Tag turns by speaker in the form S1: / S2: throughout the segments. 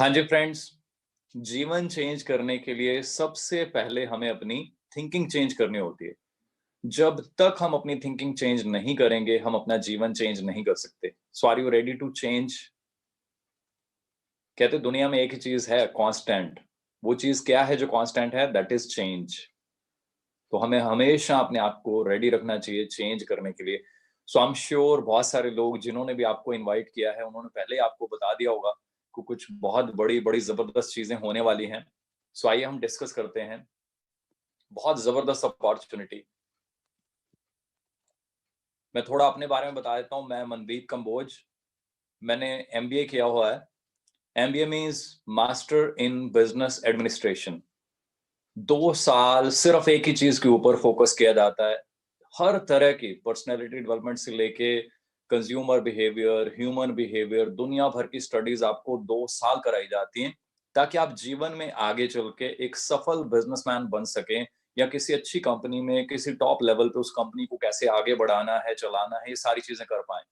S1: हाँ जी फ्रेंड्स, जीवन चेंज करने के लिए सबसे पहले हमें अपनी थिंकिंग चेंज करनी होती है। जब तक हम अपनी थिंकिंग चेंज नहीं करेंगे, हम अपना जीवन चेंज नहीं कर सकते। So are you ready to change? कहते दुनिया में एक ही चीज है कांस्टेंट। वो चीज क्या है जो कांस्टेंट है? That is change. तो हमें हमेशा अपने आप को रेडी रखना चाहिए चेंज करने के लिए। सो आई एम श्योर बहुत सारे लोग जिन्होंने भी आपको इनवाइट किया है, उन्होंने पहले ही आपको बता दिया होगा कि कुछ बहुत बड़ी-बड़ी ज़बरदस्त चीज़ें होने वाली हैं। सो आइए हम डिस्कस करते हैं। बहुत ज़बरदस्त अपॉर्च्युनिटी। मैं थोड़ा अपने बारे में बता देता हूँ। मैं मनदीप कंबोज। मैंने एमबीए किया हुआ है। MBA means master in business administration. 2 साल सिर्फ एक ही चीज़ के ऊपर फोकस किया जाता है। हर तरह की पर्सनैलिटी डेवलपमेंट से लेके कंज्यूमर बिहेवियर, ह्यूमन बिहेवियर, दुनिया भर की स्टडीज़ आपको 2 साल कराई जाती हैं, ताकि आप जीवन में आगे चल के एक सफल बिज़नेसमैन बन सकें या किसी अच्छी कंपनी में, किसी टॉप लेवल पे उस कंपनी को कैसे आगे बढ़ाना है, चलाना है, ये सारी चीज़ें कर पाएँ।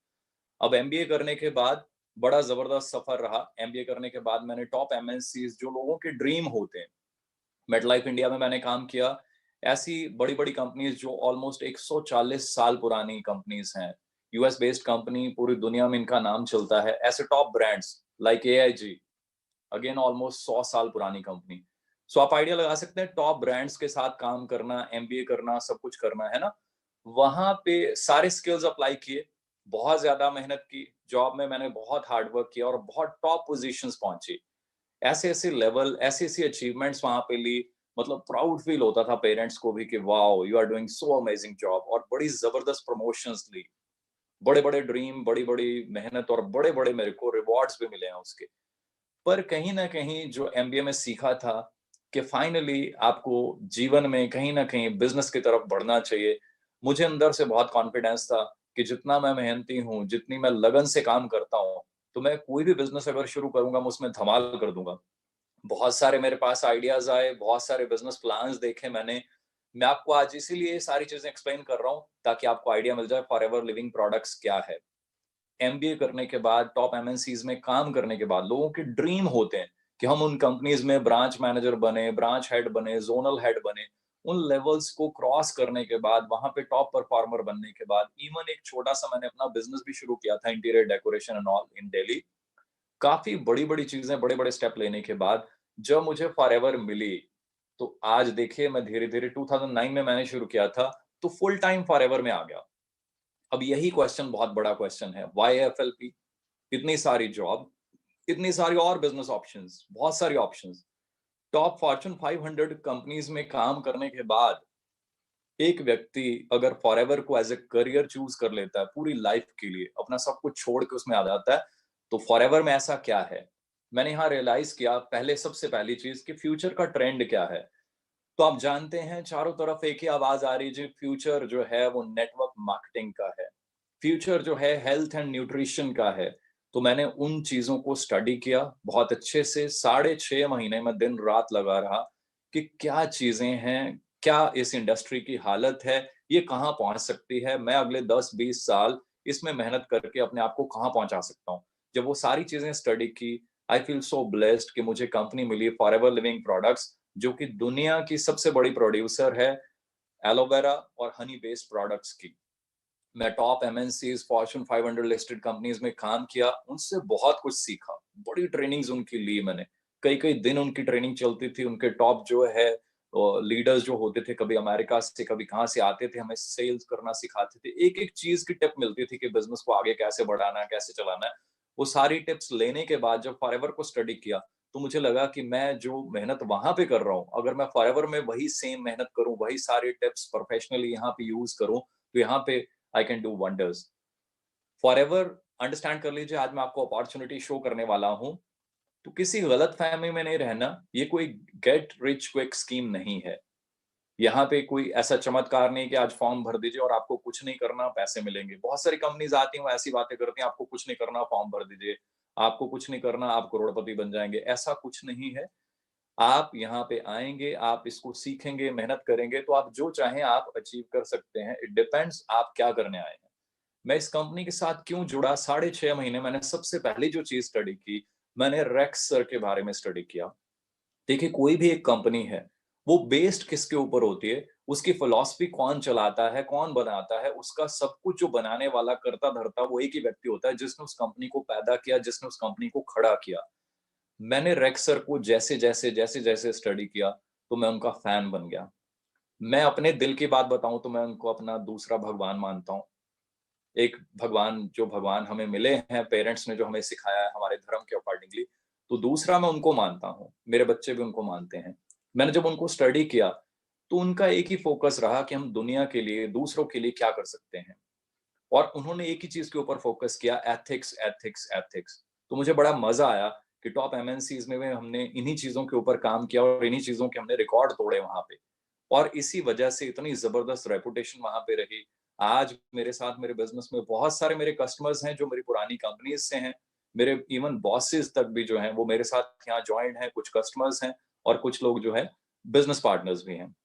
S1: अब एमबीए करने के बाद बड़ा ज़बरदस्त सफ़र रहा। एमबीए करने के बाद मैंने टॉप एमएनसीज़ जो लोगों के ड्रीम होते हैं, मेटलाइफ इंडिया में मैंने काम किया। ऐसी बड़ी-बड़ी कंपनीज़ जो ऑलमोस्ट 140 साल पुरानी कंपनीज़ हैं। यूएस बेस्ड कंपनी, पूरी दुनिया में इनका नाम चलता है। ऐसे top brands like AIG, again almost 100 साल पुरानी कंपनी। सो आप आइडिया लगा सकते हैं टॉप ब्रांड्स के साथ काम करना, एमबीए करना, सब कुछ करना, है ना? वहाँ पे सारे स्किल्स अप्लाई किए, बहुत ज़्यादा मेहनत की। जॉब में मैंने बहुत हार्ड वर्क किया और बहुत टॉप पोज़ीशंस पहुँची। ऐसे-ऐसे लेवल, ऐसी-ऐसी अचीवमेंट्स वहाँ पे ली, मतलब प्राउड फील होता था पेरेंट्स को भी कि wow! You are doing so amazing job, और बड़ी ज़बरदस्त प्रमोशंस ली। बड़े-बड़े ड्रीम, बड़ी-बड़ी मेहनत और बड़े-बड़े मेरे को रिवॉर्ड्स भी मिले हैं उसके। पर कहीं न कहीं जो एमबीए में सीखा था कि फाइनली आपको जीवन में कहीं न कहीं बिज़नेस की तरफ बढ़ना चाहिए। मुझे अंदर से बहुत कॉन्फिडेंस था कि जितना मैं मेहनती हूँ, जितनी मैं लगन से काम करता हूँ, तो मैं कोई भी बिज़नेस अगर शुरू करूँगा, मैं उसमें धमाल कर दूँगा। बहुत सारे मेरे पास आइडियाज़ आए, बहुत सारे बिज़नेस प्लान्स देखे मैंने। मैं आपको आज इसीलिए ये सारी चीज़ें एक्सप्लेन कर रहा हूँ, ताकि आपको आइडिया मिल जाए फॉरएवर लिविंग प्रोडक्ट्स क्या है। एमबीए करने के बाद, टॉप एमएनसीज़ में काम करने के बाद लोगों के ड्रीम होते हैं कि हम उन कंपनीज़ में ब्रांच मैनेजर बने, ब्रांच हेड बने, ज़ोनल हेड बने। उन लेवल्स को क्रॉस करने के बाद, वहाँ पे टॉप परफॉर्मर बनने के बाद, इवन एक छोटा-सा मैंने अपना बिज़नेस भी शुरू किया था, interior decoration and all in Delhi. काफ़ी बड़ी-बड़ी चीज़ें, बड़े-बड़े स्टेप लेने के बाद जब मुझे फॉरएवर मिली, तो आज देखिए मैं धीरे-धीरे 2009 में मैंने शुरू किया था, तो फुल टाइम फॉरएवर में आ गया। अब यही क्वेश्चन बहुत बड़ा क्वेश्चन है, व्हाई एफएलपी? इतनी सारी जॉब, इतनी सारी और बिज़नेस ऑप्शंस, बहुत सारी ऑप्शंस। टॉप फॉर्च्यून 500 कंपनीज़ में काम करने के बाद, एक व्यक्ति अगर फॉरएवर को एज़ अ करियर चूज़ कर लेता है, पूरी लाइफ़ के लिए, अपना सब कुछ छोड़ के उसमें आ जाता है, तो फॉरएवर में ऐसा क्या है? मैंने यहाँ रियलाइज़ किया, पहले सबसे पहली चीज़ कि फ्यूचर का ट्रेंड क्या है? तो आप जानते हैं चारों तरफ एक ही आवाज़ आ रही है जी, फ्यूचर जो है वो नेटवर्क मार्केटिंग का है। फ्यूचर जो है हेल्थ एंड न्यूट्रिशन का है। तो मैंने उन चीज़ों को स्टडी किया बहुत अच्छे से, साढ़े 6 महीने मैं दिन-रात लगा रहा कि क्या चीज़ें हैं, क्या इस इंडस्ट्री की हालत है, ये कहाँ पहुँच सकती है, मैं अगले 10-20 साल इसमें मेहनत करके अपने आप को कहाँ पहुँचा सकता हूँ। जब वो सारी चीज़ें स्टडी की, आई फील सो ब्लेस्ड कि मुझे कंपनी मिली फॉरएवर लिविंग प्रोडक्ट्स, जो कि दुनिया की सबसे बड़ी प्रोड्यूसर है एलोवेरा और हनी बेस्ड प्रोडक्ट्स की। मैं top MNCs, Fortune 500 listed companies में काम किया, उनसे बहुत कुछ सीखा। बड़ी ट्रेनिंग्स उनकी ली मैंने। कई-कई दिन उनकी ट्रेनिंग चलती थी, उनके टॉप जो है लीडर्स जो होते थे, कभी अमेरिका से, कभी कहाँ से आते थे, हमें सेल्स करना सिखाते थे। एक-एक चीज़ की टिप मिलती थी कि बिज़नेस को आगे कैसे बढ़ाना है, कैसे चलाना है। वो सारी टिप्स लेने के बाद जब फॉरएवर को स्टडी किया, तो मुझे लगा कि मैं जो मेहनत वहाँ पे कर रहा हूँ, अगर मैं फॉरएवर में वही सेम मेहनत करूँ, वही सारे टिप्स प्रोफेशनली यहाँ पे यूज़ करूँ, तो यहाँ पे I can do wonders. Forever understand कर लीजिए, आज मैं आपको अपॉर्च्युनिटी शो करने वाला हूँ, तो किसी गलतफ़हमी में नहीं रहना, ये कोई गेट रिच क्विक स्कीम नहीं है। यहाँ पे कोई ऐसा चमत्कार नहीं कि आज फॉर्म भर दीजिए और आपको कुछ नहीं करना, पैसे मिलेंगे। बहुत सारी कंपनीज़ आती हैं, वो ऐसी बातें करती हैं, आपको कुछ नहीं करना, फॉर्म भर दीजिए। आपको कुछ नहीं करना, आप करोड़पति बन जाएँगे, ऐसा कुछ नहीं है। आप यहाँ पे आएँगे, आप इसको सीखेंगे, मेहनत करेंगे, तो आप जो चाहें आप अचीव कर सकते हैं। इट डिपेंड्स आप क्या करने आए हैं। मैं इस कंपनी के साथ क्यों जुड़ा, साढ़े 6 महीने मैंने सबसे पहली जो चीज़ स्टडी की, मैंने रेक्स सर के बारे में स्टडी किया। देखिए, कोई भी एक कंपनी है, वो बेस्ड किसके ऊपर होती है, उसकी फिलॉसफी कौन चलाता है, कौन बनाता है, उसका सब कुछ जो बनाने वाला, करता-धरता वो एक ही व्यक्ति होता है, जिसने उस कंपनी को पैदा किया, जिसने उस कंपनी को खड़ा किया। मैंने रेक्स सर को जैसे-जैसे स्टडी किया, तो मैं उनका फैन बन गया। मैं अपने दिल की बात बताऊँ तो मैं उनको अपना दूसरा भगवान मानता हूँ। एक भगवान जो भगवान हमें मिले हैं, पेरेंट्स ने जो हमें सिखाया है हमारे धर्म के अकॉर्डिंगली, तो दूसरा मैं उनको मानता हूँ। मेरे बच्चे भी उनको मानते हैं। मैंने जब उनको स्टडी किया, तो उनका एक ही फ़ोकस रहा कि हम दुनिया के लिए, दूसरों के लिए क्या कर सकते हैं। और उन्होंने एक ही चीज़ के ऊपर फ़ोकस किया, एथिक्स, एथिक्स, एथिक्स। तो मुझे बड़ा मज़ा आया कि टॉप एमएनसीज़ में भी हमने इन्हीं चीज़ों के ऊपर काम किया और इन्हीं चीज़ों के हमने रिकॉर्ड तोड़े वहाँ पे। और इसी वजह से इतनी ज़बरदस्त रेपुटेशन वहाँ पे रही। आज मेरे साथ मेरे बिज़नेस में बहुत सारे मेरे कस्टमर्स हैं जो मेरी पुरानी कंपनीज़ से हैं। मेरे इवन बॉसेस तक भी जो हैं वो मेरे साथ यहाँ जॉइंड हैं, कुछ कस्टमर्स हैं और कुछ लोग जो हैं बिज़नेस पार्टनर्स भी हैं।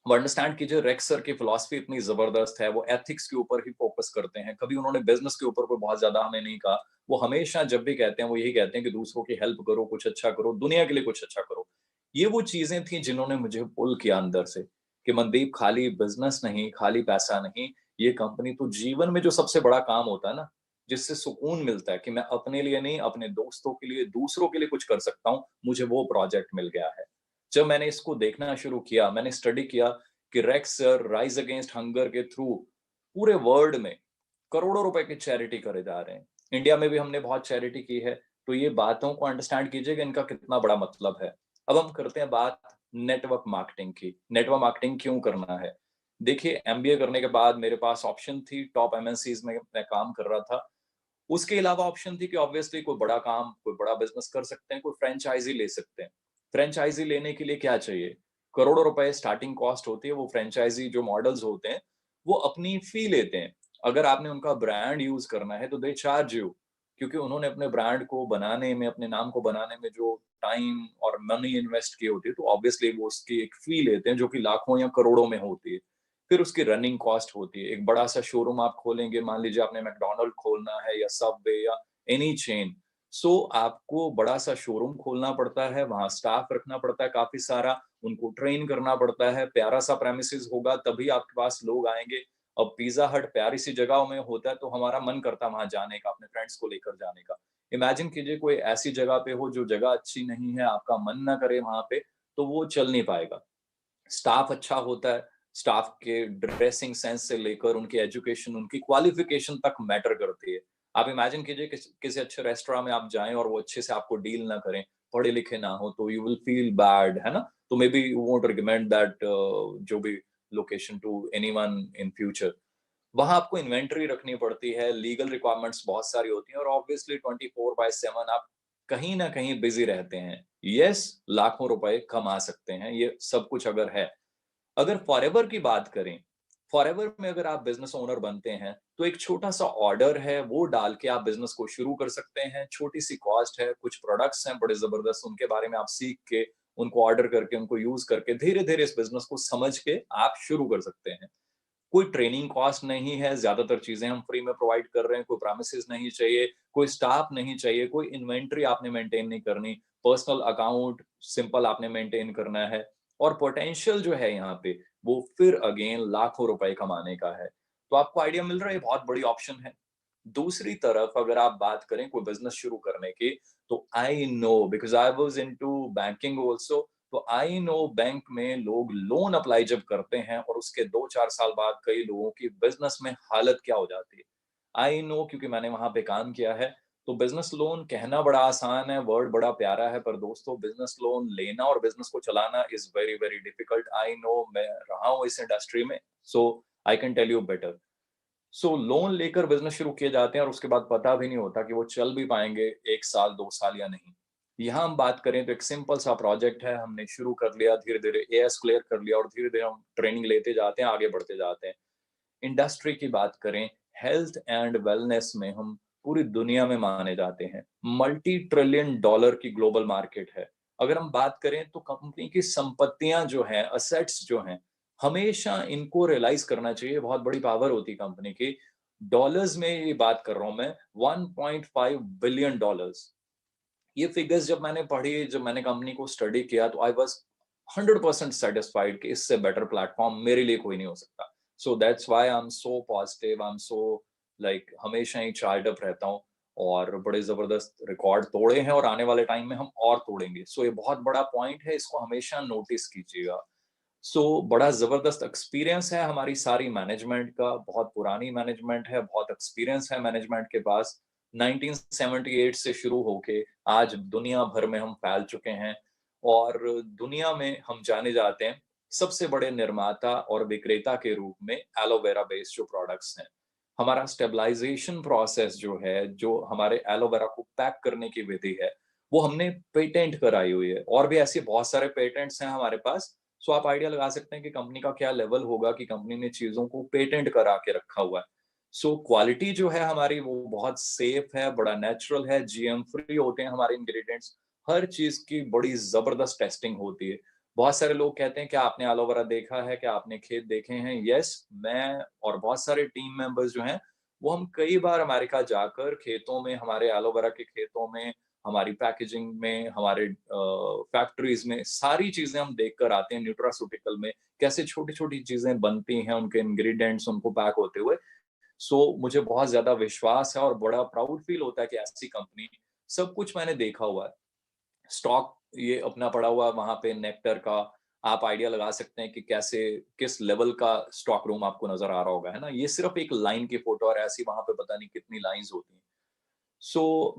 S1: वो अंडरस्टैंड कीजिए, रेक्स सर की फिलॉसफी इतनी ज़बरदस्त है, वो एथिक्स के ऊपर ही फ़ोकस करते हैं। कभी उन्होंने बिज़नेस के ऊपर कोई बहुत ज़्यादा हमें नहीं कहा। वो हमेशा जब भी कहते हैं, वो यही कहते हैं कि दूसरों की हेल्प करो, कुछ अच्छा करो, दुनिया के लिए कुछ अच्छा करो। ये वो चीज़ें थी जिन्होंने मुझे पुल किया अंदर से, कि मनदीप खाली बिज़नेस नहीं, खाली पैसा नहीं, ये कंपनी तो जीवन में जो सबसे बड़ा काम होता है ना, जिससे सुकून मिलता है कि मैं अपने लिए नहीं, अपने दोस्तों के लिए, दूसरों के लिए कुछ कर सकता हूँ, मुझे वो प्रोजेक्ट मिल गया है। जब मैंने इसको देखना शुरू किया, मैंने स्टडी किया कि racks sir rise against hunger के थ्रू पूरे वर्ल्ड में करोड़ों रुपए की चैरिटी करे जा रहे हैं। इंडिया में भी हमने बहुत चैरिटी की है, तो ये बातों को अंडरस्टैंड कीजिए कि इनका कितना बड़ा मतलब है। अब हम करते हैं बात नेटवर्क मार्केटिंग की। नेटवर्क मार्केटिंग क्यों करना है? देखिए, एमबीए करने के बाद मेरे पास ऑप्शन थी, टॉप एमएनसीज़ में मैं काम कर रहा था। उसके अलावा ऑप्शन थी कि ऑब्वियसली कोई बड़ा काम, कोई बड़ा बिज़नेस कर सकते हैं, कोई फ्रैंचाइज़ी ले सकते हैं। फ्रैंचाइज़ी लेने के लिए क्या चाहिए? करोड़ों रुपए स्टार्टिंग कॉस्ट होती है, वो फ्रैंचाइज़ी जो मॉडल्स होते हैं, वो अपनी फ़ी लेते हैं। अगर आपने उनका ब्रांड यूज़ करना है, तो दे चार्ज यू, क्योंकि उन्होंने अपने ब्रांड को बनाने में, अपने नाम को बनाने में जो टाइम और मनी इन्वेस्ट की होती है, तो ऑब्वियसली वो उसकी एक फ़ी लेते हैं, जो कि लाखों या करोड़ों में होती है। फिर उसकी रनिंग कॉस्ट होती है। एक बड़ा-सा शोरूम आप खोलेंगे, मान लीजिए आपने मैकडॉनल्ड खोलना है या सबवे या एनी चेन, सो आपको बड़ा-सा शोरूम खोलना पड़ता है, वहाँ स्टाफ रखना पड़ता है काफ़ी सारा, उनको ट्रेन करना पड़ता है, प्यारा-सा प्रेमिसेस होगा तभी आपके पास लोग आएँगे। अब पिज़्ज़ा हट प्यारी-सी जगह में होता है, तो हमारा मन करता है वहाँ जाने का, अपने फ्रेंड्स को लेकर जाने का। इमेजिन कीजिए कोई ऐसी जगह पे हो जो जगह अच्छी नहीं है, आपका मन ना करे वहाँ पे, तो वो चल नहीं पाएगा। स्टाफ अच्छा होता है, स्टाफ के ड्रेसिंग सेंस से लेकर उनकी एजुकेशन, उनकी क्वालिफ़िकेशन तक मैटर करती है। आप इमेजिन कीजिए किसी अच्छे रेस्टोरेंट में आप जाएँ और वो अच्छे से आपको डील ना करें, पढ़े-लिखे ना हो, तो यू विल फील बैड, है ना? तो maybe you won't recommend that जो भी location to anyone in future. वहाँ आपको इन्वेंटरी रखनी पड़ती है, लीगल रिक्वायरमेंट्स बहुत सारी होती हैं और ऑब्वियसली 24/7 आप कहीं न कहीं बिज़ी रहते हैं। येस, लाखों रुपए कमा सकते हैं, ये सब कुछ अगर है। अगर फॉरएवर की बात करें, फॉरएवर में अगर आप बिज़नेस ओनर बनते हैं, तो एक छोटा-सा ऑर्डर है, वो डाल के आप बिज़नेस को शुरू कर सकते हैं। छोटी-सी कॉस्ट है, कुछ प्रोडक्ट्स हैं बड़े ज़बरदस्त, उनके बारे में आप सीख के, उनको ऑर्डर करके, उनको यूज़ करके, धीरे-धीरे इस बिज़नेस को समझ के आप शुरू कर सकते हैं। कोई ट्रेनिंग कॉस्ट नहीं है, ज़्यादातर चीज़ें हम फ्री में प्रोवाइड कर रहे हैं, कोई प्रेमिसेस नहीं चाहिए, कोई स्टाफ नहीं चाहिए, कोई इन्वेंटरी आपने मेंटेन नहीं करनी, पर्सनल अकाउंट सिंपल आपने मेंटेन करना है और पोटेंशियल जो है यहाँ पे, वो फिर अगेन लाखों रुपए कमाने का है। तो आपको आइडिया मिल रहा है, ये बहुत बड़ी ऑप्शन है। दूसरी तरफ अगर आप बात करें कोई बिज़नेस शुरू करने की, तो I know because I was into banking also, तो आई नो बैंक में लोग लोन अप्लाई जब करते हैं और उसके 2-4 साल बाद कई लोगों की बिज़नेस में हालत क्या हो जाती है। आई नो क्योंकि मैंने वहाँ पे काम किया है, तो बिज़नेस लोन कहना बड़ा आसान है, वर्ड बड़ा प्यारा है, पर दोस्तों बिज़नेस लोन लेना और बिज़नेस को चलाना is very, very difficult. I know, मैं रहा हूँ इस इंडस्ट्री में, so I can tell you better. So loan लेकर बिज़नेस शुरू किए जाते हैं और उसके बाद पता भी नहीं होता कि वो चल भी पाएँगे 1 साल, 2 साल या नहीं। यहाँ हम बात करें तो एक सिंपल सा प्रोजेक्ट है, हमने शुरू कर लिया, धीरे-धीरे एएस क्लियर कर लिया और धीरे-धीरे हम ट्रेनिंग लेते जाते हैं, आगे बढ़ते जाते हैं। इंडस्ट्री की बात करें, हेल्थ एंड वेलनेस में हम पूरी दुनिया में माने जाते हैं। मल्टी ट्रिलियन डॉलर की ग्लोबल मार्केट है। अगर हम बात करें तो कंपनी की संपत्तियाँ जो हैं, असेट्स जो हैं, हमेशा इनको रियलाइज़ करना चाहिए, बहुत बड़ी पावर होती है कंपनी की। डॉलर्स में ये बात कर रहा हूँ मैं, $1.5 बिलियन। ये फिगर्स जब मैंने पढ़ी, जब मैंने कंपनी को स्टडी किया, तो आई वाज 100% सेटिस्फाइड कि इससे बेटर प्लेटफॉर्म मेरे लिए कोई नहीं हो सकता। So that's why I am so positive, I am so like हमेशा ही चार्ज अप रहता हूँ और बड़े जबरदस्त रिकॉर्ड तोड़े हैं और आने वाले टाइम में हम और तोड़ेंगे। सो ये बहुत बड़ा पॉइंट है, इसको हमेशा नोटिस कीजिएगा। बड़ा जबरदस्त एक्सपीरियंस है हमारी सारी मैनेजमेंट का, बहुत पुरानी मैनेजमेंट है, बहुत एक्सपीरियंस है मैनेजमेंट के पास। 1978 से शुरू होके आज दुनिया भर में हम फैल चुके हैं और दुनिया में हम जाने जाते हैं सबसे बड़े निर्माता और विक्रेता के रूप में एलोवेरा बेस्ड जो प्रोडक्ट्स हैं। हमारा स्टेबलाइजेशन प्रोसेस जो है, जो हमारे एलोवेरा को पैक करने की विधि है, वो हमने पेटेंट कराई हुई है और भी ऐसे बहुत सारे पेटेंट्स हैं हमारे पास। आप आइडिया लगा सकते हैं कि कंपनी का क्या लेवल होगा कि कंपनी ने चीजों को पेटेंट करा के रखा हुआ है। क्वालिटी जो है हमारी वो बहुत सेफ है, बड़ा नेचुरल है, जीएम फ्री होते हैं हमारे इंग्रेडिएंट्स। हर चीज की बड़ी जबरदस्त टेस्टिंग होती है। बहुत सारे लोग कहते हैं कि आपने एलोवेरा देखा है, क्या आपने खेत देखे हैं? यस, मैं और बहुत सारे टीम मेंबर्स जो हैं, वो हम कई बार अमेरिका जाकर खेतों में, हमारे एलोवेरा के खेतों में, हमारी पैकेजिंग में, हमारे फैक्ट्रीज में सारी चीजें हम देख कर आते हैं। न्यूट्रास्यूटिकल में कैसे छोटी छोटी चीजें बनती हैं, उनके इंग्रेडिएंट्स उनको पैक होते हुए। मुझे बहुत ज्यादा विश्वास है और बड़ा प्राउड फील होता है कि ऐसी कंपनी, सब कुछ मैंने देखा हुआ है। स्टॉक ये अपना पड़ा हुआ है वहां पे नेक्टर का। आप आइडिया लगा सकते हैं कि कैसे, किस लेवल का स्टॉक रूम आपको नजर आ रहा होगा, है ना? ये सिर्फ एक लाइन की फोटो और ऐसी वहां पे पता नहीं कितनी लाइंस होती हैं।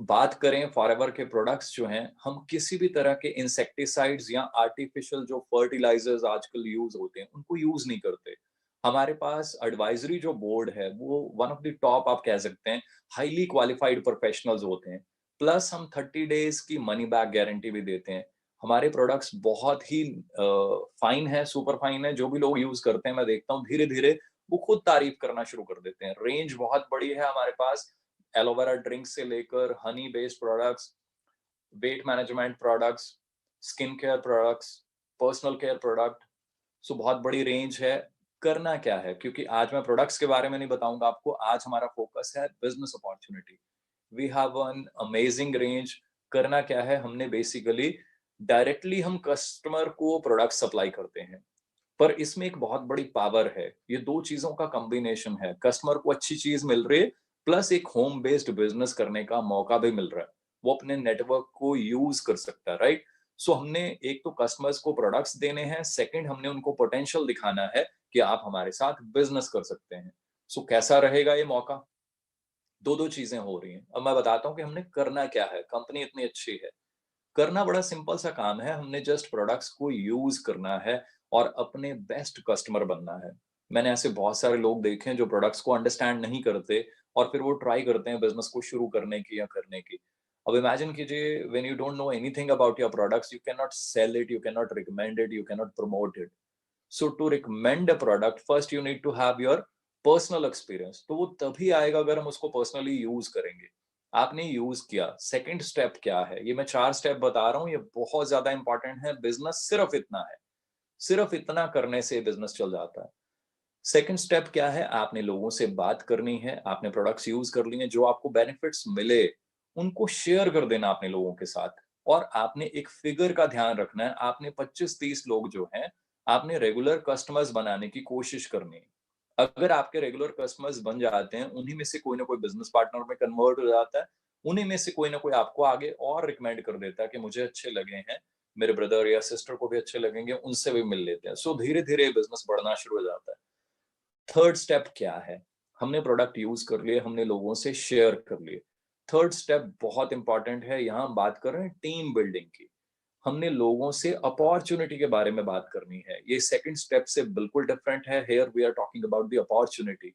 S1: बात करें फॉरएवर के प्रोडक्ट्स जो हैं, हम किसी भी तरह के इंसेक्टिसाइड्स या आर्टिफिशियल जो फर्टिलाइजर्स आजकल यूज होते हैं, उनको यूज नहीं करते। हमारे पास एडवाइजरी जो बोर्ड है, वो वन ऑफ द टॉप आप कह सकते हैं, हाईली क्वालिफाइड प्रोफेशनल्स होते हैं। प्लस हम 30 डेज की मनी बैक गारंटी भी देते हैं। हमारे प्रोडक्ट्स बहुत ही फाइन है, सुपर फाइन है। जो भी लोग यूज करते हैं, मैं देखता हूँ धीरे धीरे वो खुद तारीफ करना शुरू कर देते हैं। रेंज बहुत बड़ी है हमारे पास, एलोवेरा ड्रिंक से लेकर Honey based products, weight management products, skin care products, personal care product. बहुत बड़ी रेंज है। करना क्या है, क्योंकि आज मैं प्रोडक्ट्स के बारे में नहीं बताऊंगा आपको, आज हमारा फोकस है business opportunity. We have an amazing range. करना क्या है, हमने बेसिकली डायरेक्टली हम कस्टमर को प्रोडक्ट सप्लाई करते हैं, पर इसमें एक बहुत बड़ी पावर है। ये दो चीजों का कॉम्बिनेशन है, कस्टमर को अच्छी चीज मिल रही है, प्लस एक होम बेस्ड बिजनेस करने का मौका भी मिल रहा है। वो अपने नेटवर्क को यूज कर सकता है, राइट? हमने एक तो कस्टमर्स को प्रोडक्ट्स देने हैं, सेकंड हमने उनको पोटेंशियल दिखाना है कि आप हमारे साथ बिजनेस कर सकते हैं। कैसा रहेगा ये मौका? दो दो चीजें हो रही हैं। अब मैं बताता हूँ कि हमने करना क्या है। कंपनी इतनी अच्छी है, करना बड़ा सिंपल सा काम है। हमने जस्ट प्रोडक्ट्स को यूज करना है और अपने बेस्ट कस्टमर बनना है। मैंने ऐसे बहुत सारे लोग देखे हैं जो प्रोडक्ट्स को अंडरस्टैंड नहीं करते और फिर वो ट्राई करते हैं बिजनेस को शुरू करने की या करने की। अब इमेजिन कीजिए, when you don't know anything about your products, you can not sell it, you can not recommend it, you can not promote it. To recommend a product, first you need to have your personal experience. तो वो तभी आएगा अगर हम उसको personally use करेंगे। आपने use किया, सेकंड स्टेप क्या है? ये मैं 4 स्टेप बता रहा हूँ, ये बहुत ज्यादा इंपॉर्टेंट है। बिजनेस सिर्फ इतना है, सिर्फ इतना करने से बिजनेस चल जाता है। सेकंड स्टेप क्या है? आपने लोगों से बात करनी है, आपने प्रोडक्ट्स यूज कर लिए, जो आपको बेनिफिट्स मिले उनको शेयर कर देना अपने लोगों के साथ। और आपने एक फिगर का ध्यान रखना है, आपने 25-30 लोग जो हैं, आपने रेगुलर कस्टमर्स बनाने की कोशिश करनी है। अगर आपके रेगुलर कस्टमर्स बन जाते हैं, उन्हीं में से कोई ना कोई बिजनेस पार्टनर में कन्वर्ट हो जाता है, उन्हीं में से कोई ना कोई आपको आगे और रिकमेंड कर देता है कि मुझे अच्छे लगे हैं, मेरे ब्रदर या सिस्टर को भी अच्छे लगेंगे, उनसे भी मिल लेते हैं। धीरे धीरे बिजनेस बढ़ना शुरू हो जाता है। थर्ड स्टेप क्या है? हमने प्रोडक्ट यूज कर लिए, हमने लोगों से शेयर कर लिए। थर्ड स्टेप बहुत इंपॉर्टेंट है, यहाँ हम बात कर रहे हैं टीम बिल्डिंग की। हमने लोगों से अपॉर्चुनिटी के बारे में बात करनी है। ये सेकंड स्टेप से बिल्कुल डिफरेंट है। Here we are talking about the opportunity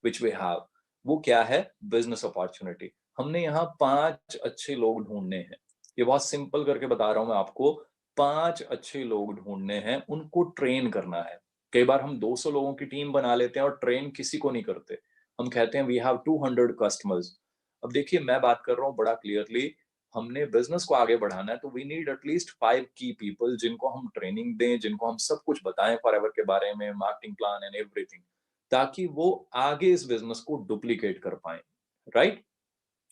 S1: which we have. वो क्या है? Business opportunity. हमने यहाँ 5 अच्छे लोग ढूंढने हैं। ये बहुत सिंपल करके बता रहा हूं मैं आपको। 5 अच्छे लोग ढूंढने हैं, उनको ट्रेन करना है। कई बार हम 200 लोगों की टीम बना लेते हैं और ट्रेन किसी को नहीं करते। हम कहते हैं वी हैव 200 कस्टमर्स। अब देखिए, मैं बात कर रहा हूँ बड़ा क्लियरली। हमने बिजनेस को आगे बढ़ाना है, तो वी नीड एटलीस्ट 5 की पीपल, जिनको हम ट्रेनिंग दें, जिनको हम सब कुछ बताएं फॉरएवर के बारे में, मार्केटिंग प्लान एंड एवरीथिंग, ताकि वो आगे इस बिजनेस को डुप्लीकेट कर पाए, राइट?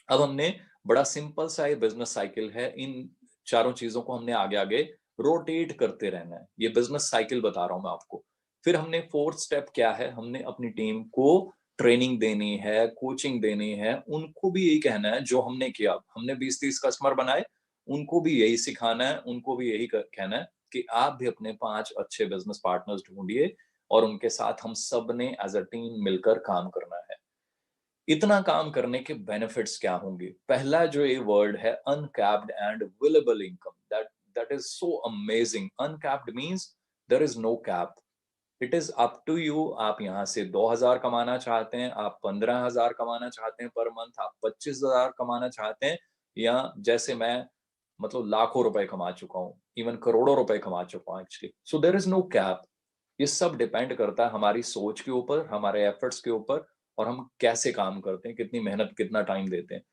S1: अब हमने बड़ा सिंपल सा ये बिजनेस साइकिल है। इन चारों चीजों को हमने आगे आगे रोटेट करते रहना है। ये बिजनेस साइकिल बता रहा हूं मैं आपको। फिर हमने फोर्थ स्टेप क्या है, हमने अपनी टीम को ट्रेनिंग देनी है, कोचिंग देनी है। उनको भी यही कहना है जो हमने किया। हमने 20-30 कस्टमर बनाए, उनको भी यही सिखाना है, उनको भी यही कहना है कि आप भी अपने 5 अच्छे बिजनेस पार्टनर्स ढूंढिए और उनके साथ हम सब ने एज अ टीम मिलकर काम करना है। इतना काम करने के बेनिफिट्स क्या होंगे? पहला जो ये वर्ड है, uncapped and available income, that is so amazing. Uncapped means there is no cap. It is up to you. आप यहाँ से 2,000 कमाना चाहते हैं, आप 15,000 कमाना चाहते हैं पर मंथ, आप 25,000 कमाना चाहते हैं, या जैसे मैं मतलब लाखों रुपए कमा चुका हूँ, इवन करोड़ों रुपए कमा चुका हूँ actually. So there is no cap. ये सब डिपेंड करता है हमारी सोच के ऊपर, हमारे एफर्ट्स के ऊपर, और हम कैसे काम करते हैं, कितनी मेहनत, कितना टाइम देते हैं।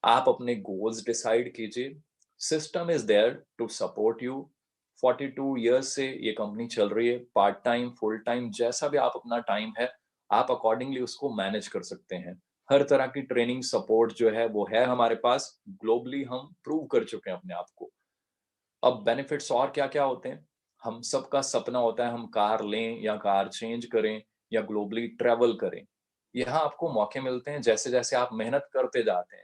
S1: आप अपने गोल्स डिसाइड कीजिए। System is there to support you. 42 years से ये कंपनी चल रही है। पार्ट टाइम, फुल टाइम, जैसा भी आप अपना टाइम है, आप अकॉर्डिंगली उसको मैनेज कर सकते हैं। हर तरह की ट्रेनिंग सपोर्ट जो है वो है हमारे पास। ग्लोबली हम प्रूव कर चुके हैं अपने आप को। अब बेनिफिट्स और क्या-क्या होते हैं? हम सबका सपना होता है हम कार लें या कार चेंज करें या ग्लोबली ट्रैवल करें। यहाँ आपको मौके मिलते हैं जैसे-जैसे आप मेहनत करते जाते हैं।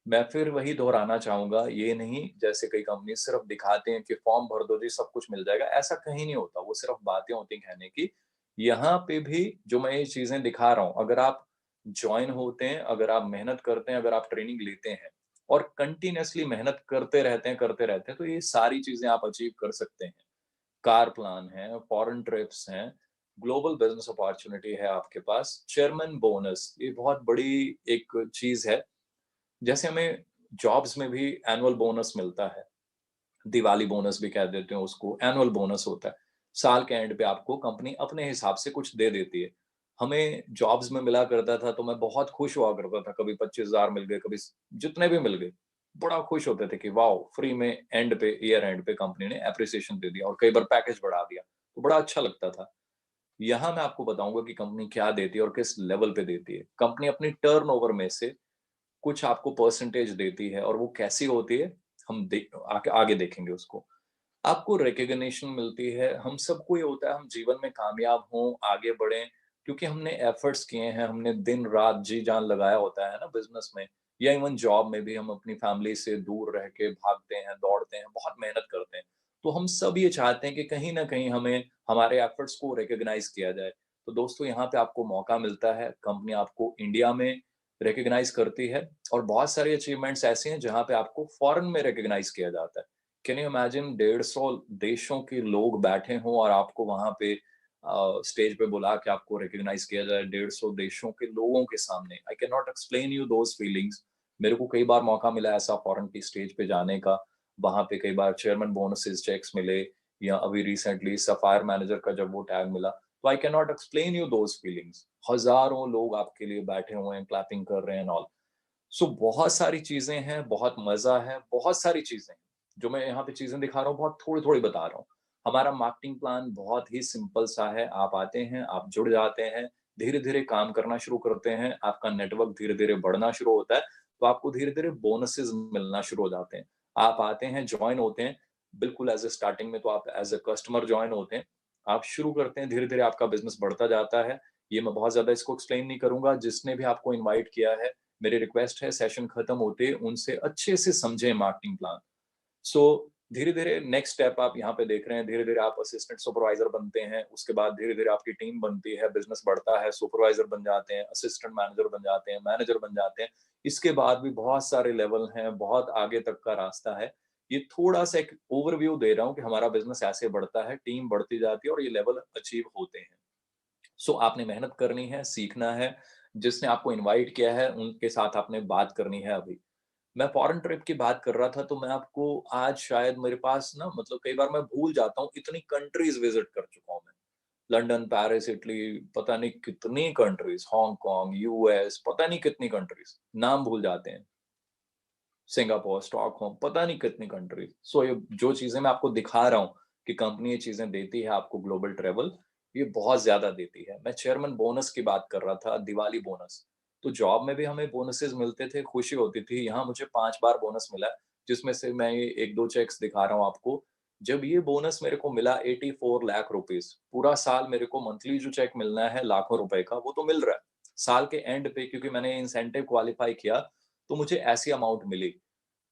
S1: मैं फिर वही दोहराना चाहूँगा, ये नहीं जैसे कई कंपनी सिर्फ दिखाते हैं कि फॉर्म भर दो जी सब कुछ मिल जाएगा, ऐसा कहीं नहीं होता, वो सिर्फ बातें होती हैं कहने की। यहाँ पे भी जो मैं ये चीज़ें दिखा रहा हूँ, अगर आप जॉइन होते हैं, अगर आप मेहनत करते हैं, अगर आप ट्रेनिंग लेते हैं और कंटीन्यूअसली मेहनत करते रहते हैं, तो ये सारी चीज़ें आप अचीव कर सकते हैं। कार प्लान है, फॉरेन ट्रिप्स हैं, ग्लोबल बिज़नेस अपॉर्च्युनिटी है आपके पास, चेयरमैन बोनस, ये बहुत बड़ी एक चीज़ है। जैसे हमें जॉब्स में भी एनुअल बोनस मिलता है, दिवाली बोनस भी कह देते हैं उसको, एनुअल बोनस होता है। साल के एंड पे आपको कंपनी अपने हिसाब से कुछ दे देती है। हमें जॉब्स में मिला करता था तो मैं बहुत खुश हुआ करता था, कभी 25,000 मिल गए, कभी जितने भी मिल गए। बड़ा खुश होते थे कि वाओ! फ्री में एंड पे, ईयर एंड पे कंपनी ने एप्रिसिएशन दे दिया और कई बार पैकेज बढ़ा दिया, तो बड़ा अच्छा लगता था। यहाँ मैं आपको बताऊँगा कि कंपनी क्या देती है और किस लेवल पे देती है। कंपनी अपनी टर्नओवर में से कुछ आपको परसेंटेज देती है और वो कैसी होती है, हम आगे आगे देखेंगे उसको। आपको रिकॉग्निशन मिलती है। हम सबको ये होता है हम जीवन में कामयाब हों, आगे बढ़ें, क्योंकि हमने एफर्ट्स किए हैं, हमने दिन-रात जी-जान लगाया होता है ना बिज़नेस में, या इवन जॉब में भी हम अपनी फैमिली से दूर रह के भागते हैं, दौड़ते हैं, बहुत मेहनत करते हैं। तो हम सब ये चाहते हैं कि कहीं न कहीं हमें हमारे एफर्ट्स को रिकॉग्नाइज़ किया जाए। तो दोस्तों यहाँ पे आपको मौका मिलता है, कंपनी आपको इंडिया में रिकॉग्नाइज़ करती है और बहुत सारी अचीवमेंट्स ऐसी हैं जहाँ पे आपको फॉरेन में रिकॉग्नाइज़ किया जाता है। कैन यू इमेजिन 150 देशों के लोग बैठे हों और आपको वहाँ पे स्टेज पे बुला के आपको रिकॉग्नाइज़ किया जाए 150 देशों के लोगों के सामने। I can not explain you those feelings. मेरे को कई बार मौका मिला ऐसा फॉरेन की स्टेज पे जाने का। वहाँ पे कई बार चेयरमैन बोनसेस चेक्स मिले, या अभी रिसेंटली सफायर मैनेजर का जब वो टैग मिला, तो I can not explain you those feelings. हज़ारों लोग आपके लिए बैठे हुए हैं, क्लैपिंग कर रहे हैं एंड ऑल। सो बहुत सारी चीज़ें हैं, बहुत मज़ा है, बहुत सारी चीज़ें हैं। जो मैं यहाँ पे चीज़ें दिखा रहा हूँ, बहुत थोड़ी-थोड़ी बता रहा हूँ। हमारा मार्केटिंग प्लान बहुत ही सिंपल सा है। आप आते हैं, आप जुड़ जाते हैं, धीरे-धीरे काम करना शुरू करते हैं, आपका नेटवर्क धीरे-धीरे बढ़ना शुरू होता है, तो आपको धीरे-धीरे बोनसेस मिलना शुरू हो जाते हैं। आप आते हैं, जॉइन होते हैं, बिल्कुल एज़ अ स्टार्टिंग में तो आप एज़ अ कस्टमर जॉइन होते हैं। आप शुरू करते हैं, धीरे-धीरे आपका बिज़नेस बढ़ता जाता है। ये मैं बहुत ज़्यादा इसको एक्सप्लेन नहीं करूँगा। जिसने भी आपको इनवाइट किया है, मेरी रिक्वेस्ट है सेशन खत्म होते उनसे अच्छे से समझें मार्केटिंग प्लान। सो धीरे-धीरे नेक्स्ट स्टेप आप यहाँ पे देख रहे हैं, धीरे-धीरे आप असिस्टेंट सुपरवाइज़र बनते हैं, उसके बाद धीरे-धीरे आपकी टीम बनती है, बिज़नेस बढ़ता है, सुपरवाइज़र बन जाते हैं, असिस्टेंट मैनेजर बन जाते हैं, मैनेजर बन जाते हैं। इसके बाद भी बहुत सारे लेवल हैं, बहुत आगे तक का रास्ता है। ये थोड़ा-सा एक ओवरव्यू दे रहा हूँ कि हमारा बिज़नेस ऐसे बढ़ता है, टीम बढ़ती जाती है और ये लेवल अचीव होते हैं। सो आपने मेहनत करनी है, सीखना है, जिसने आपको इनवाइट किया है, उनके साथ आपने बात करनी है अभी। मैं फॉरेन ट्रिप की बात कर रहा था, तो मैं आपको आज शायद मेरे पास ना मतलब कई बार मैं भूल जाता हूँ, इतनी कंट्रीज़ विज़िट कर चुका हूँ मैं। लंदन, पेरिस, इटली, पता नहीं कितनी कंट्रीज़, हांगकांग, यूएस, पता नहीं कितनी कंट्रीज़, नाम भूल जाते हैं। सिंगापुर, स्टॉकहोम, पता नहीं कितनी कंट्रीज़। सो ये जो चीज़ें मैं आपको दिखा रहा हूँ कि कंपनी ये चीज़ें देती है आपको ग्लोबल ट्रैवल, ये बहुत ज़्यादा देती है। मैं चेयरमैन बोनस की बात कर रहा था, दिवाली बोनस। तो जॉब में भी हमें बोनसेस मिलते थे, खुशी होती थी। यहाँ मुझे 5 बार बोनस मिला, जिसमें से मैं ये 1-2 चेक्स दिखा रहा हूँ आपको। जब ये बोनस मेरे को मिला 84 लाख रुपीस, पूरा साल मेरे को मंथली जो चेक मिलना है लाखों रुपए का, वो तो मिल रहा है। साल के एंड पे क्योंकि मैंने इंसेंटिव क्वालीफाई किया, तो मुझे ऐसी अमाउंट मिली।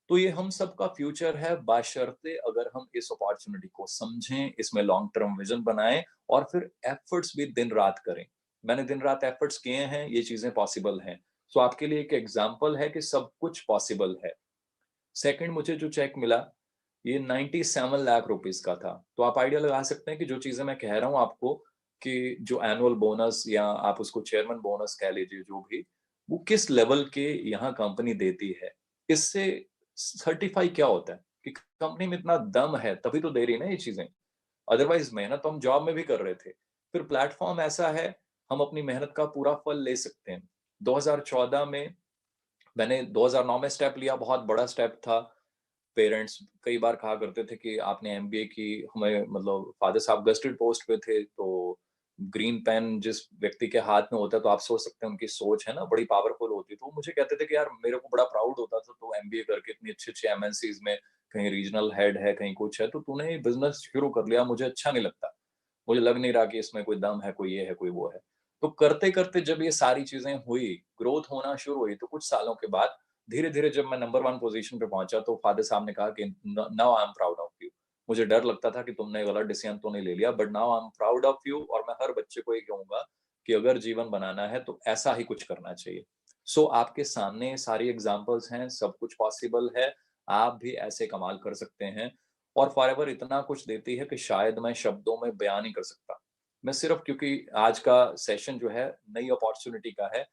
S1: तो ये हम सबका फ्यूचर है, बशर्ते अगर हम इस अपॉर्चुनिटी को समझें, इसमें लॉन्ग टर्म विजन बनाएं और फिर एफर्ट्स भी दिन रात करें। मैंने दिन रात एफर्ट्स किए हैं, ये चीजें पॉसिबल हैं। सो आपके लिए एक एग्जांपल है कि सब कुछ पॉसिबल है। सेकंड, मुझे जो चेक मिला, ये 97 लाख रुपीस का था। तो आप आइडिया लगा सकते हैं कि जो चीजें मैं कह रहा हूं आपको, कि जो एनुअल बोनस या आप उसको चेयरमैन बोनस कह लीजिए, जो भी, वो किस लेवल के यहाँ कंपनी देती है। इससे सर्टिफाई क्या होता है कि कंपनी में इतना दम है, तभी तो दे रही है ना ये चीजें। अदरवाइज मेहनत तो हम जॉब में भी कर रहे थे। फिर प्लेटफॉर्म ऐसा है, हम अपनी मेहनत का पूरा फल ले सकते हैं। 2014 में मैंने 2009 में स्टेप लिया, बहुत बड़ा स्टेप था। पेरेंट्स कई बार कहा करते थे कि आपने एमबीए की, हमें मतलब फादर साहब गस्टेड पोस्ट पे थे, तो ग्रीन पेन जिस व्यक्ति के हाथ में होता है, तो आप सोच सकते हैं उनकी सोच है ना बड़ी पावरफुल होती है। तो वो मुझे कहते थे कि यार मेरे को बड़ा प्राउड होता था, तो एमबीए करके इतनी अच्छी अच्छी एमएनसीज में कहीं रीजनल हेड है, कहीं कुछ है, तो तूने बिजनेस शुरू कर लिया, मुझे अच्छा नहीं लगता। मुझे लग नहीं रहा कि इसमें कोई दम है, कोई ये है, कोई वो है। तो करते करते जब ये सारी चीजें हुई, ग्रोथ होना शुरू हुई, तो कुछ सालों के बाद धीरे धीरे जब मैं नंबर 1 पोजीशन पे पहुंचा, तो फादर साहब ने कहा कि now I am proud of you. मुझे डर लगता था कि तुमने गलत डिसीजन तो नहीं ले लिया, but now I am proud of you. और मैं हर बच्चे को ये कहूंगा कि अगर जीवन बनाना है तो ऐसा ही कुछ करना चाहिए। सो आपके सामने सारी एग्जांपल्स हैं, सब कुछ पॉसिबल है। आप भी ऐसे कमाल कर सकते हैं। और फॉरएवर इतना कुछ देती है कि शायद मैं शब्दों में बयान नहीं कर सकता। मैं सिर्फ, क्योंकि आज का सेशन जो है नई अपॉर्चुनिटी का है,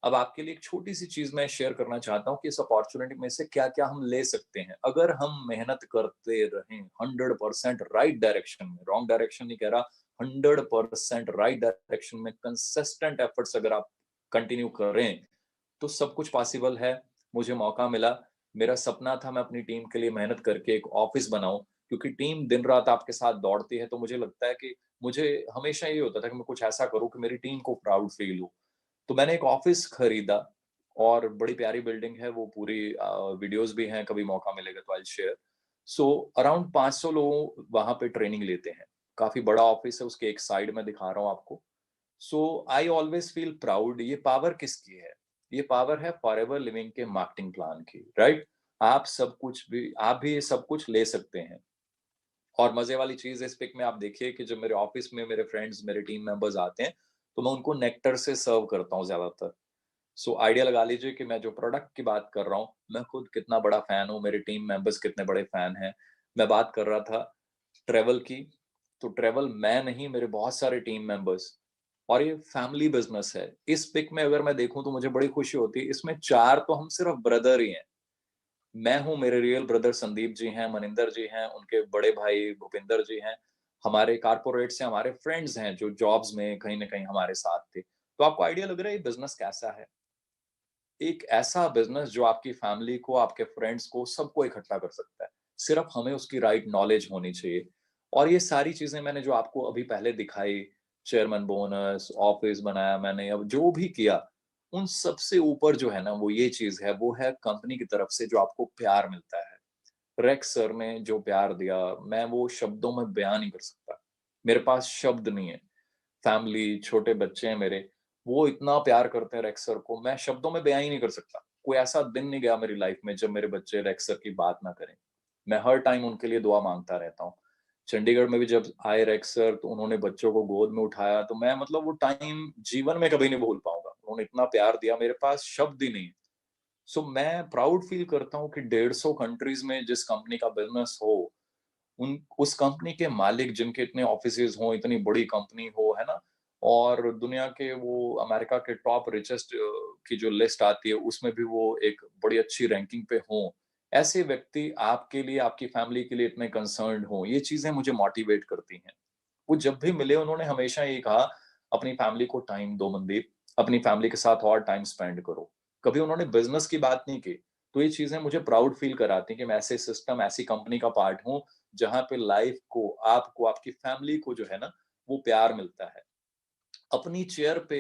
S1: अब आपके लिए एक छोटी सी चीज मैं शेयर करना चाहता हूँ कि इस अपॉर्चुनिटी में से क्या क्या हम ले सकते हैं अगर हम मेहनत करते रहें 100% राइट डायरेक्शन में। रॉन्ग डायरेक्शन नहीं कह रहा, 100% राइट डायरेक्शन में कंसिस्टेंट एफर्ट्स अगर आप कंटिन्यू करें, तो सब कुछ पॉसिबल है। मुझे मौका मिला, मेरा सपना था मैं अपनी टीम के लिए मेहनत करके एक ऑफिस बनाऊं, क्योंकि टीम दिन रात आपके साथ दौड़ती है। तो मुझे लगता है कि मुझे हमेशा ये होता था कि मैं कुछ ऐसा करूं कि मेरी टीम को प्राउड फील हो। तो मैंने एक ऑफिस खरीदा, और बड़ी प्यारी बिल्डिंग है वो पूरी। वीडियोस भी हैं, कभी मौका मिलेगा तो आई शेयर। सो अराउंड 500 लोग वहां पे ट्रेनिंग लेते हैं। काफी बड़ा ऑफिस है, उसके एक साइड में दिखा रहा हूँ आपको। सो आई ऑलवेज फील प्राउड। ये पावर किसकी है? ये पावर है फॉरएवर लिविंग के मार्केटिंग प्लान की, राइट? आप भी ये सब कुछ ले सकते हैं। और मजे वाली चीज इस पिक में आप देखिए कि जब मेरे ऑफिस में मेरे फ्रेंड्स, मेरे टीम मेंबर्स आते हैं, तो मैं उनको नेक्टर से सर्व करता हूँ ज्यादातर। सो आइडिया लगा लीजिए कि मैं जो प्रोडक्ट की बात कर रहा हूँ, मैं खुद कितना बड़ा फैन हूँ, मेरे टीम मेंबर्स कितने बड़े फैन हैं। मैं बात कर रहा था ट्रेवल की, तो ट्रेवल मैं नहीं, मेरे बहुत सारे टीम मेंबर्स। और ये फैमिली बिजनेस है। इस पिक में अगर मैं देखूं तो मुझे बड़ी खुशी होती है, इसमें 4 तो हम सिर्फ ब्रदर ही हैं। मैं हूँ, मेरे रियल ब्रदर संदीप जी हैं, मनिंदर जी हैं, उनके बड़े भाई भूपिंदर जी हैं। हमारे कारपोरेट से हमारे फ्रेंड्स हैं जो जॉब्स में कहीं ना कहीं हमारे साथ थे। तो आपको आइडिया लग रहा है ये बिजनेस कैसा है? एक ऐसा बिजनेस जो आपकी फैमिली को, आपके फ्रेंड्स को, सबको इकट्ठा कर सकता है। सिर्फ हमें उसकी राइट नॉलेज होनी चाहिए। और ये सारी चीजें मैंने जो आपको अभी पहले दिखाई, चेयरमैन बोनस, ऑफिस बनाया मैंने, अब जो भी किया, उन सबसे ऊपर जो है ना, वो ये चीज है, वो है कंपनी की तरफ से जो आपको प्यार मिलता है। रेक्स सर ने जो प्यार दिया, मैं वो शब्दों में बयान नहीं कर सकता। मेरे पास शब्द नहीं है। फैमिली, छोटे बच्चे हैं मेरे, वो इतना प्यार करते हैं रेक्स सर को, मैं शब्दों में बयान ही नहीं कर सकता। कोई ऐसा दिन नहीं गया मेरी लाइफ में जब मेरे बच्चे रेक्स सर की बात ना करें। मैं हर टाइम उनके लिए दुआ मांगता रहता हूँ। चंडीगढ़ में भी जब आए रेक्स सर, तो उन्होंने बच्चों को गोद में उठाया, तो मैं मतलब वो टाइम जीवन में कभी नहीं भूल पाऊंगा। उन्होंने इतना प्यार दिया, मेरे पास शब्द ही नहीं है। सो मैं प्राउड फील करता हूँ कि 150 कंट्रीज में जिस कंपनी का बिजनेस हो, उन उस कंपनी के मालिक जिनके इतने ऑफिसेज हों, इतनी बड़ी कंपनी हो, है ना? और दुनिया के, वो अमेरिका के टॉप रिचेस्ट की जो लिस्ट आती है, उसमें भी वो एक बड़ी अच्छी रैंकिंग पे हों। ऐसे व्यक्ति आपके लिए, आपकी फैमिली के लिए इतने कंसर्न्ड हों, ये चीजें मुझे मोटिवेट करती हैं। वो जब भी मिले उन्होंने हमेशा ये कहा, अपनी फैमिली को टाइम दो मनदीप, अपनी फैमिली के साथ और टाइम स्पेंड करो। कभी उन्होंने बिजनेस की बात नहीं की। तो ये चीजें मुझे प्राउड फील कराती हैं कि मैं ऐसे सिस्टम, ऐसी कंपनी का पार्ट हूँ, जहाँ पे लाइफ को, आपको, आपकी फैमिली को जो है ना, वो प्यार मिलता है। अपनी चेयर पे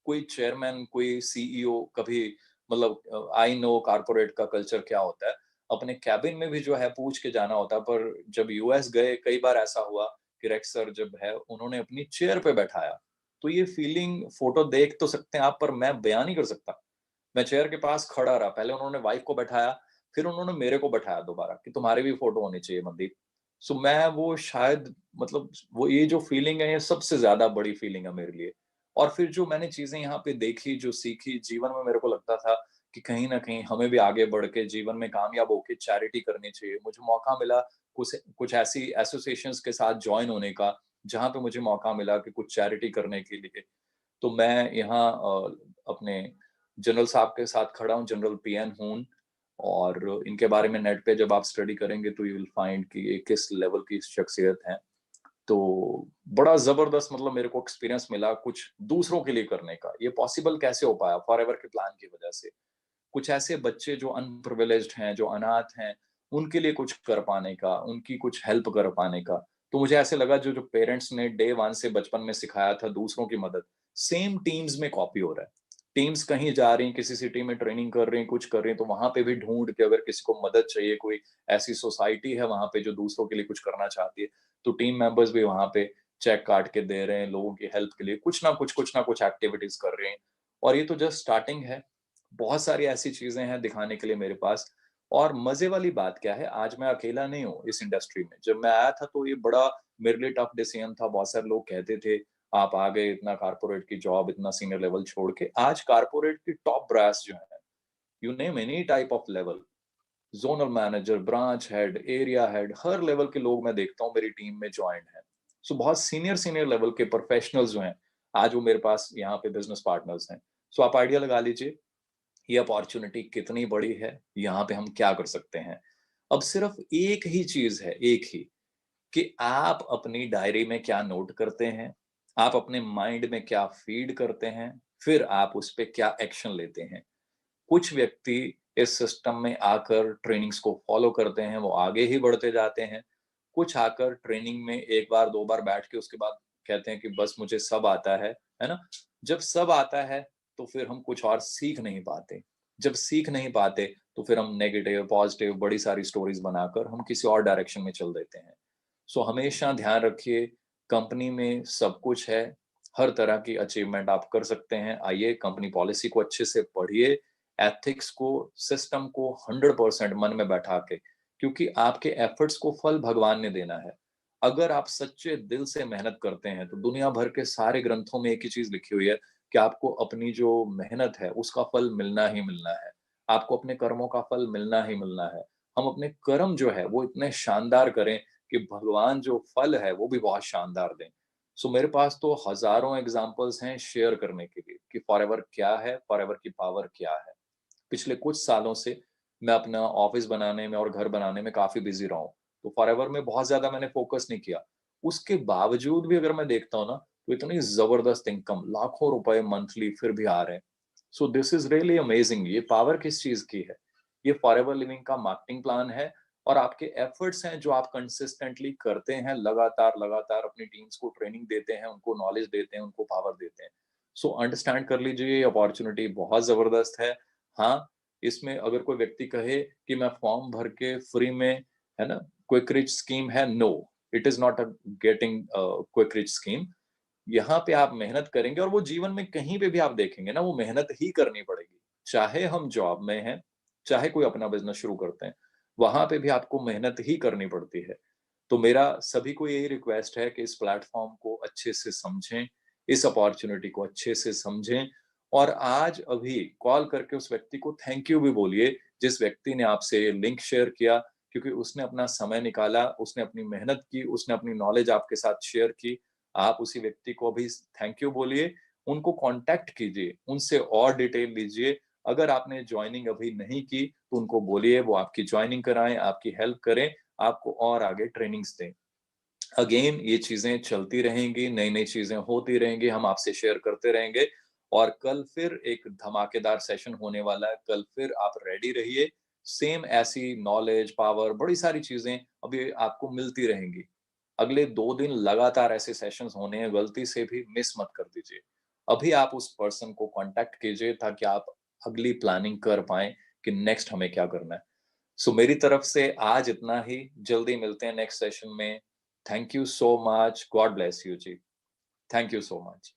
S1: कोई चेयरमैन, कोई सीईओ कभी मतलब आई नो कॉर्पोरेट का कल्चर क्या होता है, अपने कैबिन में भी जो है पूछ के जाना होता है। पर जब यूएस गए कई बार ऐसा हुआ कि रेक्स सर जब है उन्होंने अपनी चेयर पे बैठाया, तो ये फीलिंग फोटो देख तो सकते हैं आप, पर मैं बयान नहीं कर सकता। मैं चेयर के पास खड़ा रहा, पहले उन्होंने वाइफ को बैठाया, फिर उन्होंने मेरे को बैठाया दोबारा कि तुम्हारी भी फोटो होनी चाहिए मनदीप। सो मैं वो शायद मतलब वो ये जो फीलिंग है ये सबसे ज्यादा बड़ी फीलिंग है मेरे लिए। और फिर जो मैंने चीजें यहाँ पे देखी, जो सीखी जीवन में, मेरे को लगता था कि कहीं ना कहीं हमें भी आगे बढ़ के जीवन में कामयाब होके चैरिटी करनी चाहिए। मुझे मौका मिला कुछ कुछ ऐसी एसोसिएशंस के साथ ज्वाइन होने का, जहाँ पे मुझे मौका मिला कि कुछ चैरिटी करने के लिए। तो मैं यहाँ अपने जनरल साहब के साथ खड़ा हूँ, जनरल पीएन हून। और इनके बारे में नेट पे जब आप स्टडी करेंगे तो यू विल फाइंड कि ये किस लेवल की शख्सियत है। तो बड़ा जबरदस्त मतलब मेरे को एक्सपीरियंस मिला कुछ दूसरों के लिए करने का। ये पॉसिबल कैसे हो पाया? फॉरएवर के प्लान की वजह से। कुछ ऐसे बच्चे जो अनप्रिविलेज्ड हैं, जो अनाथ हैं, उनके लिए कुछ कर पाने का, उनकी कुछ हेल्प कर पाने का। तो मुझे ऐसे लगा जो जो पेरेंट्स ने डे 1 से बचपन में सिखाया था दूसरों की मदद, सेम टीम्स में कॉपी हो रहा है। टीम्स कहीं जा रही हैं, किसी सिटी में ट्रेनिंग कर रही हैं, कुछ कर रही हैं, तो वहाँ पे भी ढूँढ के अगर किसी को मदद चाहिए, कोई ऐसी सोसाइटी है वहाँ पे जो दूसरों के लिए कुछ करना चाहती है, तो टीम मेंबर्स भी वहाँ पे चेक काट के दे रहे हैं लोगों की हेल्प के लिए, कुछ ना कुछ एक्टिविटीज़ कर रहे हैं। और ये तो जस्ट स्टार्टिंग है। बहुत सारी ऐसी चीज़ें हैं दिखाने के लिए मेरे पास। और मज़े वाली बात क्या है, आज मैं अकेला नहीं हूँ इस इंडस्ट्री में। जब मैं आया था तो ये बड़ा मेरे लिए टफ डिसीजन था। बहुत सारे लोग कहते थे, "आप आ गए इतना कॉर्पोरेट की जॉब, इतना सीनियर लेवल छोड़ के।" आज कॉर्पोरेट की टॉप ब्रास जो है, you name any type of level, zonal manager, branch head, area head, her level के लोग मैं देखता हूँ मेरी टीम में जॉइंट हैं। सो बहुत सीनियर सीनियर लेवल के प्रोफेशनल्स जो हैं, आज वो मेरे पास यहाँ पे बिज़नेस पार्टनर्स हैं। सो आप आइडिया लगा लीजिए ये अपॉर्चुनिटी कितनी बड़ी है, यहाँ पे हम क्या कर सकते हैं। अब सिर्फ एक ही चीज़ है, एक ही, कि आप अपनी डायरी में क्या नोट करते हैं, आप अपने माइंड में क्या फीड करते हैं, फिर आप उस पे क्या एक्शन लेते हैं। कुछ व्यक्ति इस सिस्टम में आकर ट्रेनिंग्स को फॉलो करते हैं, वो आगे ही बढ़ते जाते हैं। कुछ आकर ट्रेनिंग में 1 बार 2 बार बैठ के उसके बाद कहते हैं कि बस मुझे सब आता है ना? जब सब आता है, तो फिर हम कुछ और सीख नहीं पाते। जब सीख नहीं पाते, तो फिर हम नेगेटिव, पॉजिटिव बड़ी सारी स्टोरीज़ बनाकर हम किसी और डायरेक्शन में चल देते हैं। सो हमेशा ध्यान रखिए, कंपनी में सब कुछ है, हर तरह की अचीवमेंट आप कर सकते हैं। आइए कंपनी पॉलिसी को अच्छे से पढ़िए, एथिक्स को, सिस्टम को 100% मन में बैठा के, क्योंकि आपके एफर्ट्स को फल भगवान ने देना है। अगर आप सच्चे दिल से मेहनत करते हैं, तो दुनिया भर के सारे ग्रंथों में एक ही चीज़ लिखी हुई है कि आपको अपनी जो मेहनत है, उसका फल मिलना ही मिलना है। आपको अपने कर्मों का फल मिलना ही मिलना है। हम अपने कर्म जो है, वो इतने शानदार करें कि भगवान जो फल है, वो भी बहुत शानदार दें। सो मेरे पास तो हज़ारों एग्ज़ाम्पल्स हैं शेयर करने के लिए कि फॉरएवर क्या है, फॉरएवर की पावर क्या है। पिछले कुछ सालों से मैं अपना ऑफिस बनाने में और घर बनाने में काफ़ी बिज़ी रहा हूँ। तो फॉरएवर में बहुत ज़्यादा मैंने फ़ोकस नहीं किया। उसके बावजूद भी अगर मैं देखता हूँ ना, तो इतनी ज़बरदस्त इनकम, लाखों रुपए मंथली फिर भी आ रहे हैं। So this is really amazing. ये पावर किस चीज़ की है? ये फॉरएवर लिविंग का मार्केटिंग प्लान है और आपके एफर्ट्स हैं जो आप कंसिस्टेंटली करते हैं, लगातार अपनी टीम्स को ट्रेनिंग देते हैं, उनको नॉलेज देते हैं, उनको पावर देते हैं। सो अंडरस्टैंड कर लीजिए ये अपॉर्च्युनिटी बहुत ज़बरदस्त है। हाँ, इसमें अगर कोई व्यक्ति कहे कि मैं फॉर्म भर के फ्री में, है ना, क्विक रिच स्कीम है, no, it is not a getting quick rich scheme. यहाँ पे आप मेहनत करेंगे और वो जीवन में कहीं पे भी आप देखेंगे ना, वो मेहनत ही करनी पड़ेगी। चाहे हम जॉब में हैं, चाहे कोई अपना बिज़नेस शुरू करते हैं, वहाँ पे भी आपको मेहनत ही करनी पड़ती है। तो मेरा सभी को यही रिक्वेस्ट है कि इस प्लेटफ़ॉर्म को अच्छे से समझें, इस अपॉर्च्युनिटी को अच्छे से समझें और आज अभी कॉल करके उस व्यक्ति को थैंक यू भी बोलिए, जिस व्यक्ति ने आपसे लिंक शेयर किया, क्योंकि उसने अपना समय निकाला, उसने अपनी मेहनत की, उसने अपनी नॉलेज आपके साथ शेयर की। आप उसी व्यक्ति को अभी थैंक यू बोलिए, उनको कॉन्टैक्ट कीजिए, उनसे और डिटेल लीजिए। अगर आपने जॉइनिंग अभी नहीं की, तो उनको बोलिए वो आपकी जॉइनिंग कराएँ, आपकी हेल्प करें, आपको और आगे ट्रेनिंग्स दें। अगेन ये चीज़ें चलती रहेंगी, नई-नई चीज़ें होती रहेंगी, हम आपसे शेयर करते रहेंगे और कल फिर एक धमाकेदार सेशन होने वाला है। कल फिर आप रेडी रहिए, सेम ऐसी नॉलेज, पावर, बड़ी सारी चीज़ें अभी आपको मिलती रहेंगी। अगले 2 दिन लगातार ऐसे सेशंस होने हैं, गलती से भी मिस मत कर दीजिए। अभी आप उस पर्सन को कांटेक्ट कीजिए ताकि आप अगली प्लानिंग कर पाएं कि नेक्स्ट हमें क्या करना है। सो मेरी तरफ से आज इतना ही, जल्दी मिलते हैं नेक्स्ट सेशन में। Thank you so much, God bless you जी, थैंक यू सो मच।